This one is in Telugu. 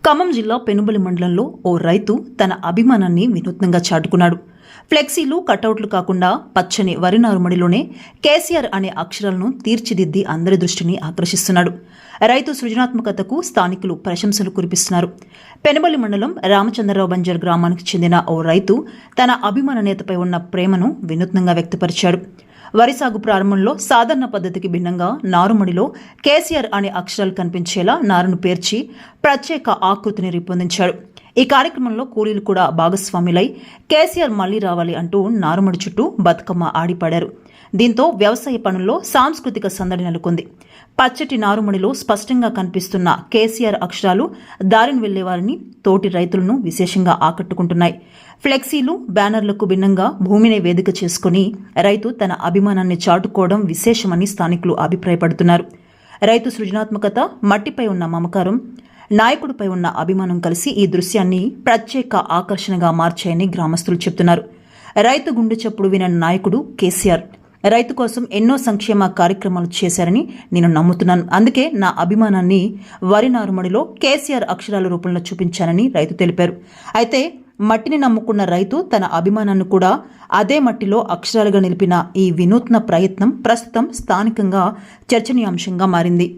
ఖమ్మం జిల్లా పెనుబలి మండలంలో ఓ రైతు తన అభిమానాన్ని వినూత్నంగా చాటుకున్నాడు. ఫ్లెక్సీలు, కటౌట్లు కాకుండా పచ్చని వరి నారుమడిలోనే కేసీఆర్ అనే అక్షరాలను తీర్చిదిద్ది అందరి దృష్టిని ఆకర్షిస్తున్నాడు. రైతు సృజనాత్మకతకు స్థానికులు ప్రశంసలు కురిపిస్తున్నారు. పెనుబలి మండలం రామచంద్రరావు బంజర్ గ్రామానికి చెందిన ఓ రైతు తన అభిమాన నేతపై ఉన్న ప్రేమను వినూత్నంగా వ్యక్తపరిచాడు. వరి సాగు ప్రారంభంలో సాధారణ పద్ధతికి భిన్నంగా నారుమడిలో కేసీఆర్ అనే అక్షరాలు కనిపించేలా నారును పేర్చి ప్రత్యేక ఆకృతిని రూపొందించాడు. ఈ కార్యక్రమంలో కూలీలు కూడా భాగస్వాములై కేసీఆర్ మళ్లీ రావాలి అంటూ నారుమడి చుట్టూ బతుకమ్మ ఆడిపాడారు. దీంతో వ్యవసాయ పనుల్లో సాంస్కృతిక సందడి నెలకొంది. పచ్చటి నారుమడిలో స్పష్టంగా కనిపిస్తున్న కేసీఆర్ అక్షరాలు దారిని వెళ్లేవారిని, తోటి రైతులను విశేషంగా ఆకట్టుకుంటున్నాయి. ఫ్లెక్సీలు, బ్యానర్లకు భిన్నంగా భూమిని వేదిక చేసుకుని రైతు తన అభిమానాన్ని చాటుకోవడం విశేషమని స్థానికులు అభిప్రాయపడుతున్నారు. రైతు సృజనాత్మకత, మట్టిపై ఉన్న మమకారం, నాయకుడిపై ఉన్న అభిమానం కలిసి ఈ దృశ్యాన్ని ప్రత్యేక ఆకర్షణగా మార్చాయని గ్రామస్తులు చెబుతున్నారు. రైతు గుండె చప్పుడు వినని నాయకుడు కేసీఆర్. రైతు కోసం ఎన్నో సంక్షేమ కార్యక్రమాలు చేశారని నేను నమ్ముతున్నాను. అందుకే నా అభిమానాన్ని వరి నారుమడిలో కేసీఆర్ అక్షరాల రూపంలో చూపించానని రైతు తెలిపారు. అయితే మట్టిని నమ్ముకున్న రైతు తన అభిమానాన్ని కూడా అదే మట్టిలో అక్షరాలుగా నిలిపిన ఈ వినూత్న ప్రయత్నం ప్రస్తుతం స్థానికంగా చర్చనీయాంశంగా మారింది.